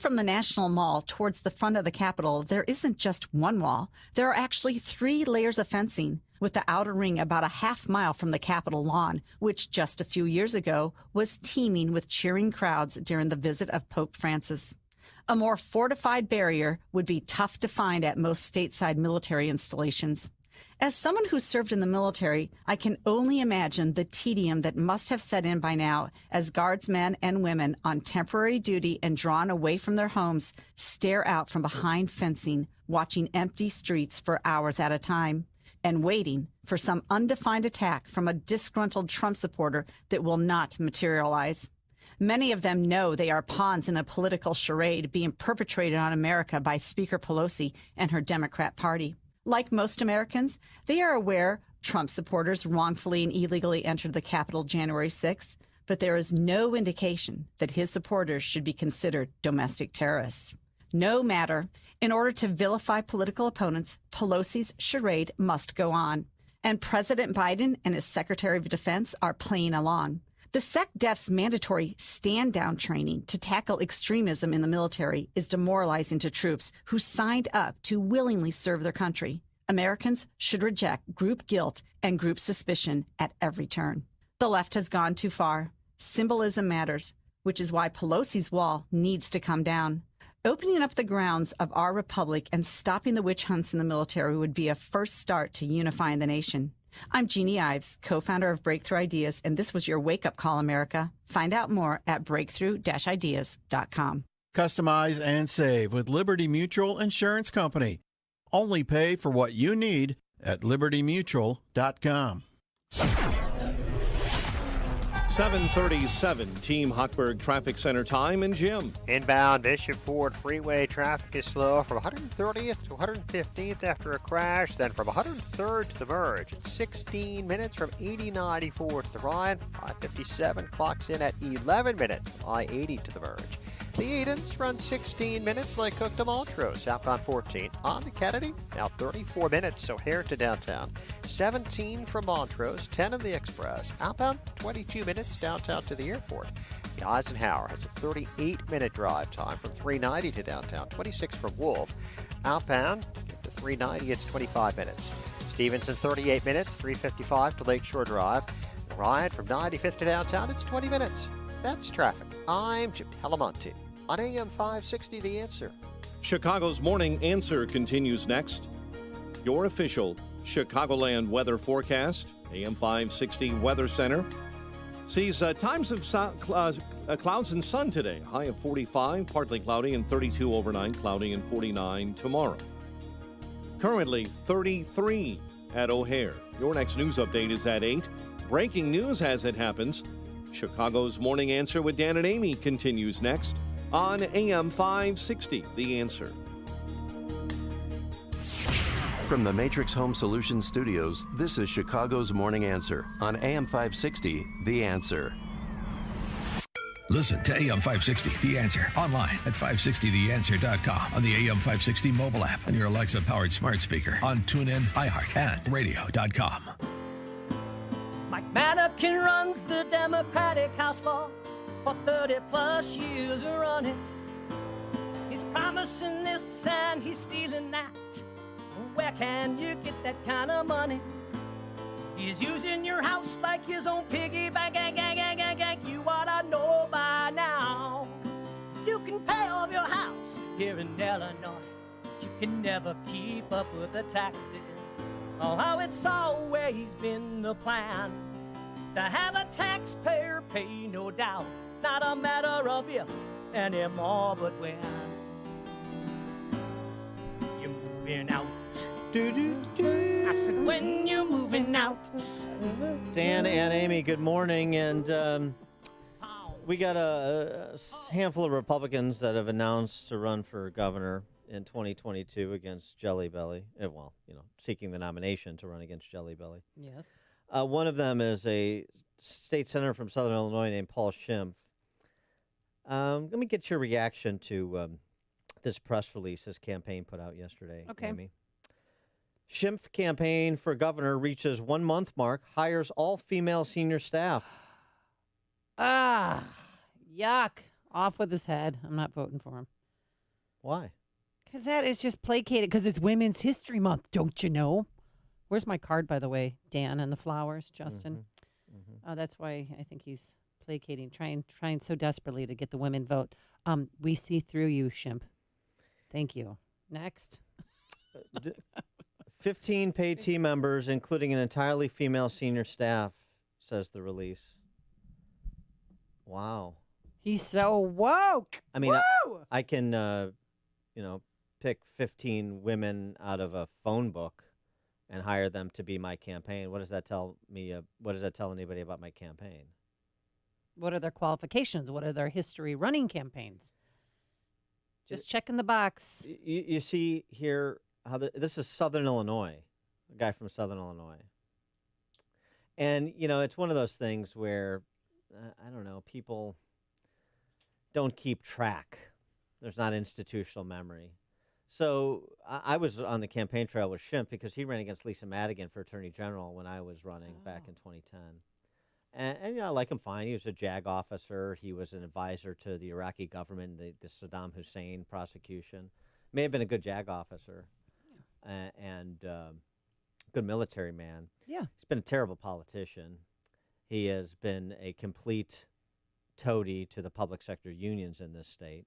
from the National Mall towards the front of the Capitol, there isn't just one wall. There are actually 3 layers of fencing, with the outer ring about a half mile from the Capitol lawn, which just a few years ago was teeming with cheering crowds during the visit of Pope Francis. A more fortified barrier would be tough to find at most stateside military installations. As someone who served in the military, I can only imagine the tedium that must have set in by now as guardsmen and women on temporary duty and drawn away from their homes stare out from behind fencing, watching empty streets for hours at a time, and waiting for some undefined attack from a disgruntled Trump supporter that will not materialize. Many of them know they are pawns in a political charade being perpetrated on America by Speaker Pelosi and her Democrat Party. Like most Americans, they are aware Trump supporters wrongfully and illegally entered the Capitol January 6th, but there is no indication that his supporters should be considered domestic terrorists. No matter, in order to vilify political opponents, Pelosi's charade must go on. And President Biden and his Secretary of Defense are playing along. The SecDef's mandatory stand-down training to tackle extremism in the military is demoralizing to troops who signed up to willingly serve their country. Americans should reject group guilt and group suspicion at every turn. The left has gone too far. Symbolism matters, which is why Pelosi's wall needs to come down. Opening up the grounds of our republic and stopping the witch hunts in the military would be a first start to unifying the nation. I'm Jeannie Ives, co-founder of Breakthrough Ideas, and this was your wake-up call, America. Find out more at breakthrough-ideas.com. Customize and save with Liberty Mutual Insurance Company. Only pay for what you need at libertymutual.com. 7:37, Team Hochberg Traffic Center time and Jim. Inbound Bishop Ford Freeway traffic is slow from 130th to 115th after a crash, then from 103rd to the merge. It's 16 minutes from 8094 to the Ryan. I-57 clocks in at 11 minutes from I-80 to the merge. The Edens run 16 minutes like Cook to Montrose, southbound 14. On the Kennedy, now 34 minutes, O'Hare to downtown. 17 from Montrose, 10 in the Express. Outbound, 22 minutes downtown to the airport. The Eisenhower has a 38-minute drive time from 390 to downtown, 26 from Wolf. Outbound, to get to 390, it's 25 minutes. Stevenson, 38 minutes, 355 to Lakeshore Drive. Ryan from 95th to downtown, it's 20 minutes. That's traffic. I'm Jim Talamonte on AM 560, The Answer. Chicago's Morning Answer continues next. Your official Chicagoland weather forecast, AM 560 Weather Center, sees times of clouds and sun today. High of 45, partly cloudy, and 32 overnight, cloudy and 49 tomorrow. Currently 33 at O'Hare. Your next news update is at 8. Breaking news as it happens. Chicago's Morning Answer with Dan and Amy continues next on AM 560, The Answer. From the Matrix Home Solutions Studios, this is Chicago's Morning Answer on AM 560, The Answer. Listen to AM 560, The Answer, online at 560theanswer.com, on the AM 560 mobile app, on your Alexa-powered smart speaker, on TuneIn, iHeart, and radio.com. Mike Madigan runs the Democratic House floor for 30-plus years running. He's promising this and he's stealing that. Where can you get that kind of money? He's using your house like his own piggy bank. You ought to know by now. You can pay off your house here in Illinois, but you can never keep up with the taxes. Oh, how it's always been the plan to have a taxpayer pay, no doubt. Not a matter of if anymore, but when you're moving out. I said, when you're moving out. Dan and Amy, good morning. And we got a handful of Republicans that have announced to run for governor in 2022 against Jelly Belly. Well, seeking the nomination to run against Jelly Belly. Yes. One of them is a state senator from Southern Illinois named Paul Schimpf. Let me get your reaction to this press release his campaign put out yesterday, Okay. Amy. Schimpf campaign for governor reaches 1 month mark, hires all female senior staff. Yuck. Off with his head. I'm not voting for him. Why? Because that is just placated. Because it's Women's History Month, don't you know? Where's my card, by the way, Dan, and the flowers, Justin? That's why I think he's placating, trying so desperately to get the women vote. We see through you, Shimp. Thank you. Next. 15 paid team members, including an entirely female senior staff, says the release. Wow. He's so woke. I mean, I can, pick 15 women out of a phone book and hire them to be my campaign. What does that tell me? What does that tell anybody about my campaign? What are their qualifications? What are their history running campaigns? Just checking the box. You see here how this is Southern Illinois, a guy from Southern Illinois. And, it's one of those things where, I don't know, people don't keep track. There's not institutional memory. So I was on the campaign trail with Shimp because he ran against Lisa Madigan for Attorney General when I was running back in 2010. And I like him fine. He was a JAG officer. He was an advisor to the Iraqi government, the Saddam Hussein prosecution. May have been a good JAG officer and good military man. Yeah. He's been a terrible politician. He has been a complete toady to the public sector unions in this state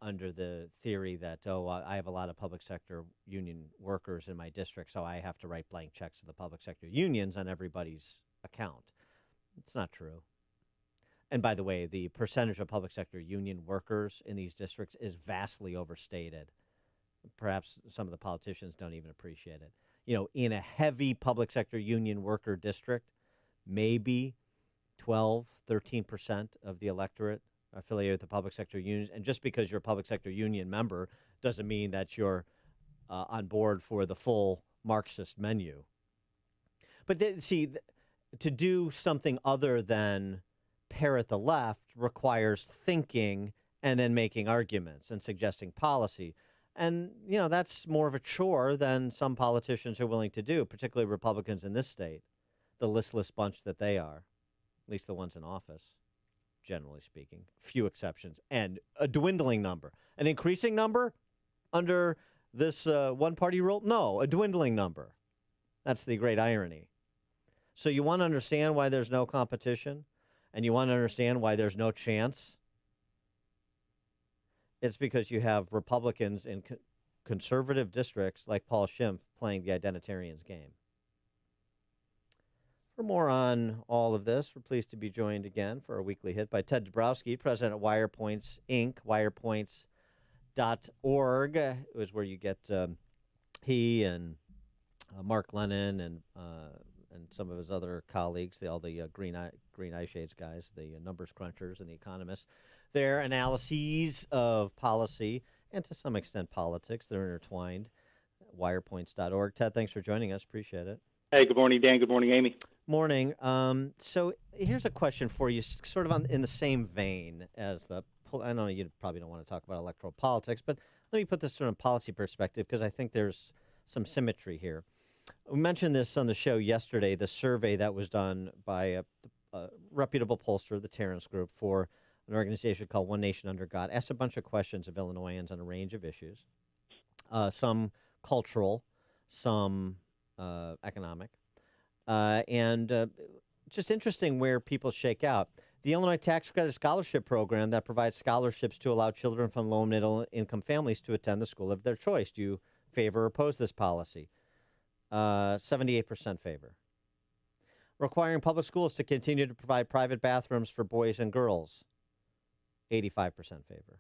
under the theory that, I have a lot of public sector union workers in my district, so I have to write blank checks to the public sector unions on everybody's account. It's not true. And by the way, the percentage of public sector union workers in these districts is vastly overstated. Perhaps some of the politicians don't even appreciate it. In a heavy public sector union worker district, maybe 12, 13% of the electorate are affiliated with the public sector unions. And just because you're a public sector union member doesn't mean that you're on board for the full Marxist menu. But to do something other than parrot the left requires thinking and then making arguments and suggesting policy. And, that's more of a chore than some politicians are willing to do, particularly Republicans in this state, the listless bunch that they are, at least the ones in office, generally speaking. Few exceptions. And a dwindling number. An increasing number under this one-party rule? No, a dwindling number. That's the great irony. So you want to understand why there's no competition, and you want to understand why there's no chance? It's because you have Republicans in conservative districts like Paul Schimpf playing the identitarians game. For more on all of this, we're pleased to be joined again for our weekly hit by Ted Dabrowski, president of Wirepoints, Inc., wirepoints.org. It was where you get he and Mark Lennon and some of his other colleagues, all the green eye shades guys, the numbers crunchers and the economists, their analyses of policy and to some extent politics. They're intertwined. Wirepoints.org. Ted, thanks for joining us. Appreciate it. Hey, good morning, Dan. Good morning, Amy. Morning. So here's a question for you, sort of in the same vein as I know you probably don't want to talk about electoral politics, but let me put this from a policy perspective because I think there's some symmetry here. We mentioned this on the show yesterday, the survey that was done by a reputable pollster, the Terrence Group, for an organization called One Nation Under God, asked a bunch of questions of Illinoisans on a range of issues, some cultural, some economic, and just interesting where people shake out. The Illinois Tax Credit Scholarship Program that provides scholarships to allow children from low and middle income families to attend the school of their choice. Do you favor or oppose this policy? 78% favor. Requiring public schools to continue to provide private bathrooms for boys and girls. 85% favor.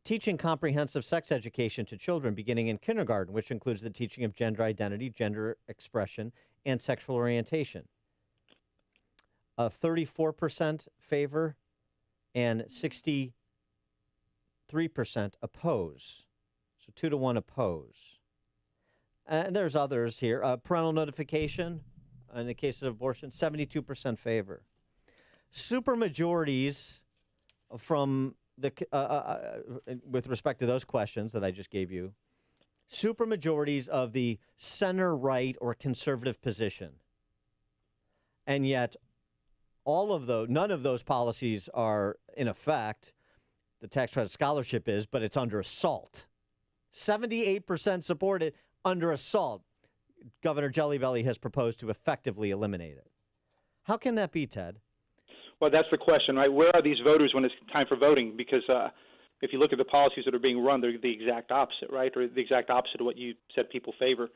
Teaching comprehensive sex education to children beginning in kindergarten, which includes the teaching of gender identity, gender expression, and sexual orientation. 34% favor and 63% oppose. So 2-1 oppose. And there's others here. Parental notification, in the case of abortion, 72% favor. Supermajorities from the with respect to those questions that I just gave you, supermajorities of the center-right or conservative position. And yet, none of those policies are in effect. the tax credit scholarship is, but it's under assault. 78% support it under assault. Governor Jelly Belly has proposed to effectively eliminate it. How can that be, Ted? Well, that's the question, right? Where are these voters when it's time for voting? Because if you look at the policies that are being run, they're the exact opposite, right? Or the exact opposite of what you said people favor.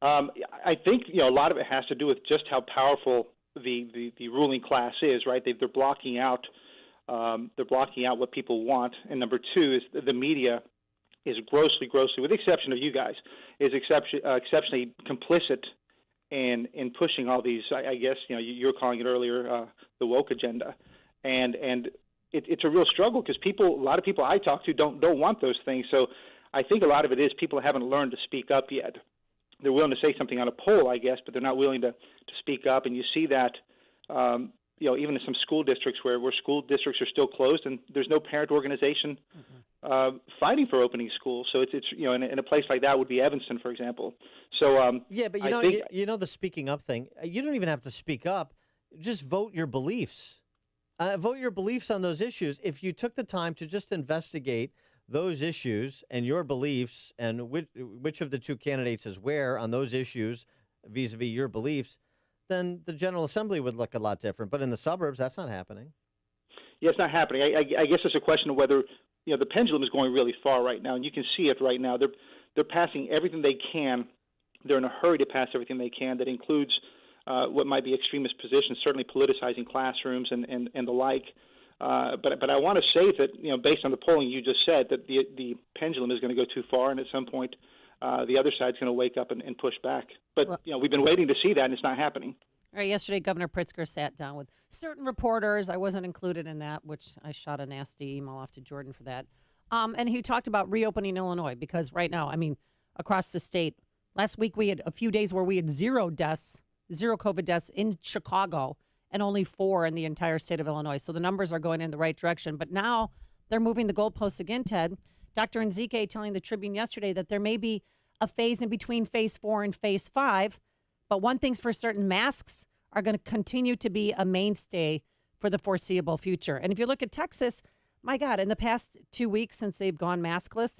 I think a lot of it has to do with just how powerful the ruling class is, right? They're blocking out what people want. And number two is the media is grossly, with the exception of you guys, is exceptionally complicit in pushing all these. I guess you were calling it earlier the woke agenda, and it's a real struggle because a lot of people I talk to don't want those things. So I think a lot of it is people haven't learned to speak up yet. They're willing to say something on a poll, I guess, but they're not willing to speak up. And you see that, even in some school districts where school districts are still closed and there's no parent organization fighting for opening schools. So it's in a place like that would be Evanston, for example. So yeah, but the speaking up thing. You don't even have to speak up. Just vote your beliefs. Vote your beliefs on those issues. If you took the time to just investigate those issues and your beliefs and which of the two candidates is where on those issues vis-a-vis your beliefs, then the General Assembly would look a lot different. But in the suburbs, that's not happening. Yeah, it's not happening. I guess it's a question of whether the pendulum is going really far right now, and you can see it right now. They're passing everything they can. They're in a hurry to pass everything they can. That includes what might be extremist positions, certainly politicizing classrooms and the like. But I want to say that based on the polling you just said that the pendulum is going to go too far, and at some point the other side's going to wake up and push back. But we've been waiting to see that, and it's not happening. All right, yesterday, Governor Pritzker sat down with certain reporters. I wasn't included in that, which I shot a nasty email off to Jordan for that. And he talked about reopening Illinois because right now, across the state, last week we had a few days where we had zero COVID deaths in Chicago and only 4 in the entire state of Illinois. So the numbers are going in the right direction. But now they're moving the goalposts again, Ted. Dr. Nzike telling the Tribune yesterday that there may be a phase in between phase 4 and phase 5. But one thing's for certain, masks are going to continue to be a mainstay for the foreseeable future. And if you look at Texas, my God, in the past 2 weeks since they've gone maskless,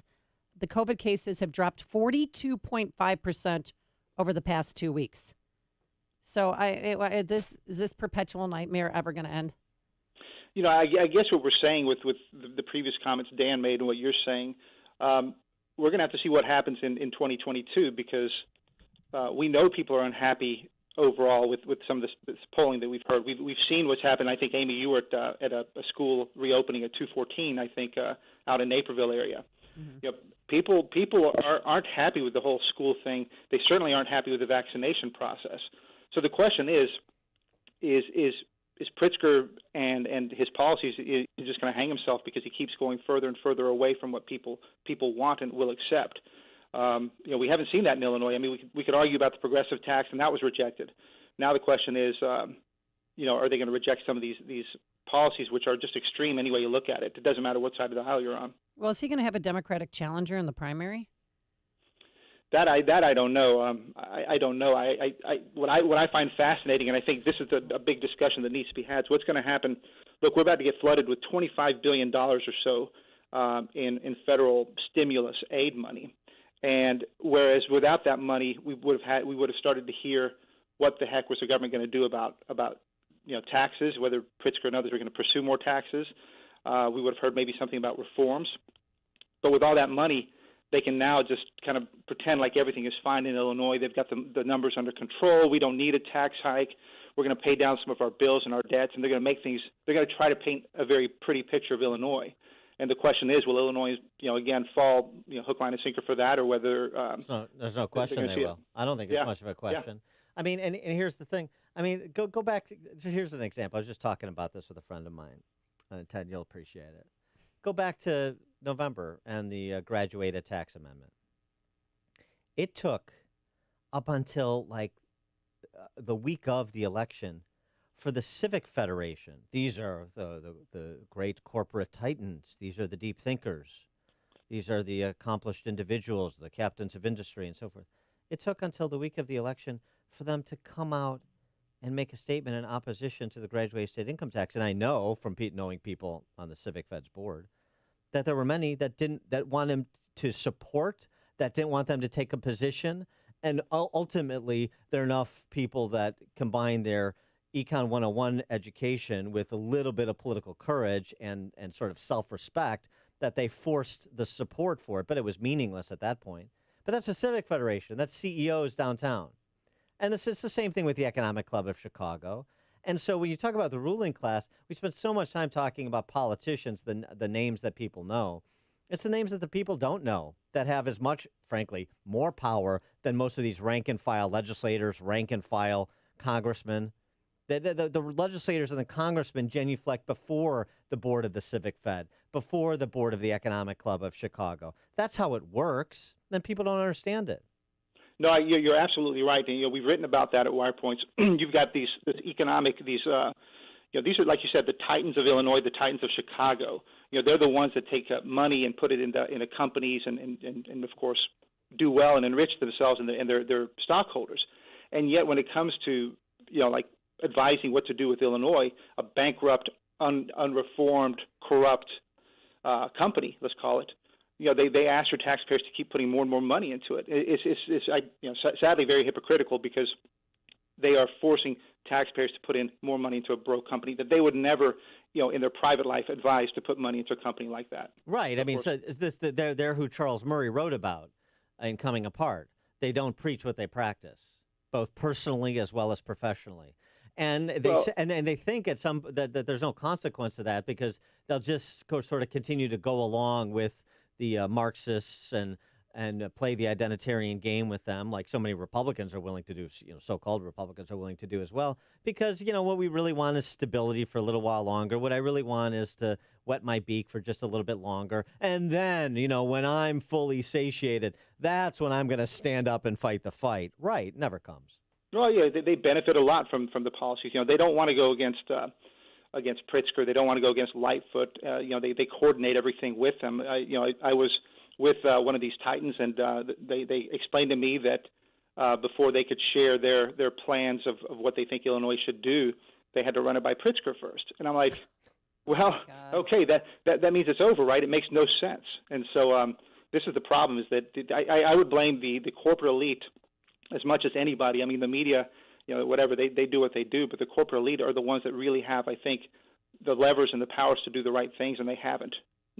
the COVID cases have dropped 42.5% over the past 2 weeks. So is this perpetual nightmare ever going to end? I guess what we're saying with the previous comments Dan made and what you're saying, we're going to have to see what happens in 2022 because we know people are unhappy overall with some of this polling that we've heard. We've seen what's happened. I think, Amy, you were at a school reopening at 214, I think, out in Naperville area. Mm-hmm. People aren't happy with the whole school thing. They certainly aren't happy with the vaccination process. So the question is Pritzker and his policies is just going to hang himself because he keeps going further and further away from what people want and will accept. We haven't seen that in Illinois. We could argue about the progressive tax, and that was rejected. Now the question is, are they going to reject some of these policies, which are just extreme any way you look at it? It doesn't matter what side of the aisle you're on. Well, is he going to have a Democratic challenger in the primary? That I don't know. I don't know. What I find fascinating, and I think this is a big discussion that needs to be had. So what's going to happen? Look, we're about to get flooded with $25 billion or so in federal stimulus aid money, and whereas without that money, we would have started to hear what the heck was the government going to do about taxes, whether Pritzker and others are going to pursue more taxes. We would have heard maybe something about reforms, but with all that money, they can now just kind of pretend like everything is fine in Illinois. They've got the numbers under control. We don't need a tax hike. We're going to pay down some of our bills and our debts, and they're going to try to paint a very pretty picture of Illinois. And the question is, will Illinois, again, fall hook, line, and sinker for that, or whether there's no question they will. I don't think it's much of a question. Yeah. And here's the thing. Go back. Here's an example. I was just talking about this with a friend of mine. Ted, you'll appreciate it. Go back to November and the graduated tax amendment. It took up until the week of the election for the Civic Federation. These are the great corporate titans. These are the deep thinkers. These are the accomplished individuals, the captains of industry and so forth. It took until the week of the election for them to come out and make a statement in opposition to the graduated state income tax. And I know from knowing people on the Civic Fed's board that there were many that want him to support, that didn't want them to take a position. And ultimately, there are enough people that combine their Econ 101 education with a little bit of political courage and sort of self-respect that they forced the support for it. But it was meaningless at that point. But that's a civic federation. That's CEOs downtown. And it's the same thing with the Economic Club of Chicago. And so when you talk about the ruling class, we spend so much time talking about politicians, the names that people know. It's the names that the people don't know that have as much, frankly, more power than most of these rank-and-file legislators, rank-and-file congressmen. The legislators and the congressmen genuflect before the board of the Civic Fed, before the board of the Economic Club of Chicago. That's how it works. Then people don't understand it. No, you're absolutely right. And, we've written about that at Wirepoint. You've got these are, like you said, the titans of Illinois, the titans of Chicago. They're the ones that take money and put it into companies and of course do well and enrich themselves and their stockholders. And yet, when it comes to like advising what to do with Illinois, a bankrupt, unreformed, corrupt company, let's call it. They ask for taxpayers to keep putting more and more money into it. It's sadly very hypocritical because they are forcing taxpayers to put in more money into a broke company that they would never, in their private life, advise to put money into a company like that. Right. I mean, so is this they're who Charles Murray wrote about in Coming Apart? They don't preach what they practice, both personally as well as professionally. And they think that there's no consequence to that because they'll just sort of continue to go along with the Marxists and play the identitarian game with them, like so many Republicans are willing to do, so-called Republicans are willing to do as well, because, what we really want is stability for a little while longer. What I really want is to wet my beak for just a little bit longer. And then, when I'm fully satiated, that's when I'm going to stand up and fight the fight. Right. Never comes. Well, yeah, they benefit a lot from the policies. They don't want to go against Pritzker. They don't want to go against Lightfoot. They coordinate everything with them. I was with one of these titans, and they explained to me that before they could share their plans of what they think Illinois should do, they had to run it by Pritzker first. And I'm like, well, okay, that means it's over, right? It makes no sense. And so this is the problem: is that I would blame the corporate elite as much as anybody. I mean, the media, whatever, they do what they do, but the corporate elite are the ones that really have, I think, the levers and the powers to do the right things, and they haven't.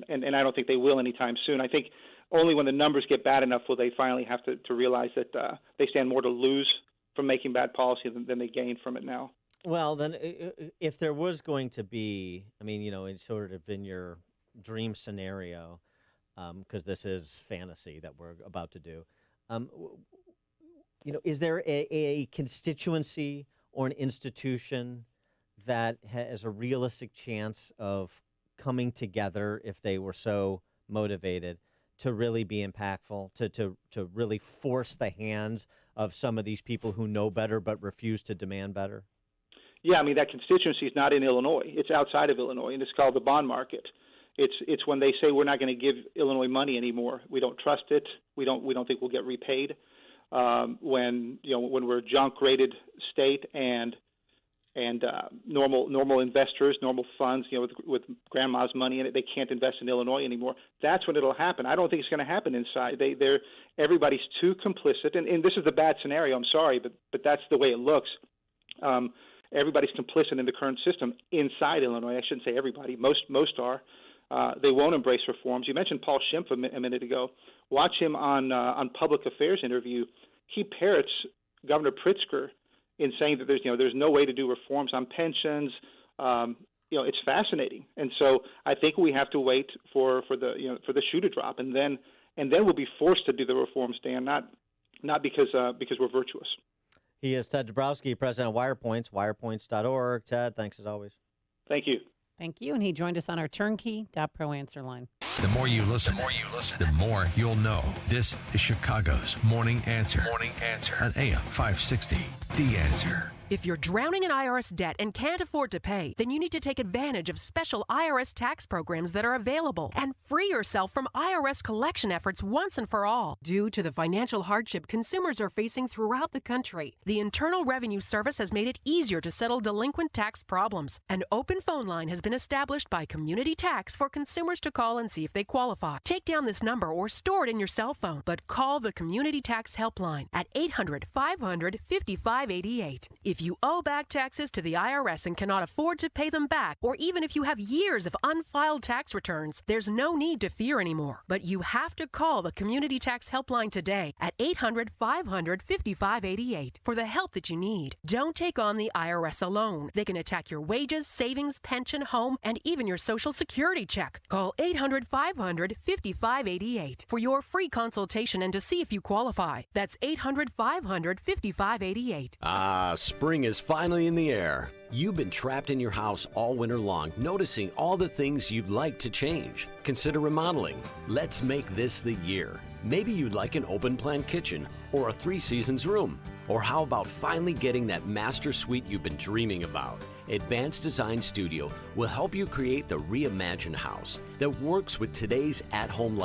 And I don't think they will anytime soon. I think only when the numbers get bad enough will they finally have to realize that they stand more to lose from making bad policy than they gain from it now. Well, then, if there was going to be, in sort of in your dream scenario, because this is fantasy that we're about to do, is there a constituency or an institution that has a realistic chance of coming together if they were so motivated to really be impactful, to really force the hands of some of these people who know better but refuse to demand better? Yeah, that constituency is not in Illinois. It's outside of Illinois, and it's called the bond market. It's when they say we're not going to give Illinois money anymore. We don't trust it. We don't think we'll get repaid. When we're a junk-rated state and normal investors, normal funds, with grandma's money in it, they can't invest in Illinois anymore. That's when it'll happen. I don't think it's going to happen inside. Everybody's too complicit, and this is the bad scenario. I'm sorry, but that's the way it looks. Everybody's complicit in the current system inside Illinois. I shouldn't say everybody. Most are. They won't embrace reforms. You mentioned Paul Schimpf a minute ago. Watch him on public affairs interview. He parrots Governor Pritzker in saying that there's no way to do reforms on pensions. It's fascinating, and so I think we have to wait for the shoe to drop, and then we'll be forced to do the reforms, Dan. Not because we're virtuous. He is Ted Dabrowski, president of Wirepoint, wirepoints.org. Ted, thanks as always. Thank you. Thank you, and he joined us on our turnkey.pro answer line. The more you listen, the more you'll know. This is Chicago's Morning Answer. On AM 560, The Answer. If you're drowning in IRS debt and can't afford to pay, then you need to take advantage of special IRS tax programs that are available and free yourself from IRS collection efforts once and for all. Due to the financial hardship consumers are facing throughout the country, the Internal Revenue Service has made it easier to settle delinquent tax problems. An open phone line has been established by Community Tax for consumers to call and see if they qualify. Take down this number or store it in your cell phone, but call the Community Tax Helpline at 800-500-5588. If you owe back taxes to the IRS and cannot afford to pay them back, or even if you have years of unfiled tax returns, there's no need to fear anymore. But you have to call the Community Tax Helpline today at 800-500-5588 for the help that you need. Don't take on the IRS alone. They can attack your wages, savings, pension, home, and even your Social Security check. Call 800-500-5588 for your free consultation and to see if you qualify. That's 800-500-5588. Spring is finally in the air. You've been trapped in your house all winter long, noticing all the things you'd like to change. Consider remodeling. Let's make this the year. Maybe you'd like an open-plan kitchen or a 3-seasons room. Or how about finally getting that master suite you've been dreaming about? Advanced Design Studio will help you create the reimagined house that works with today's at-home life.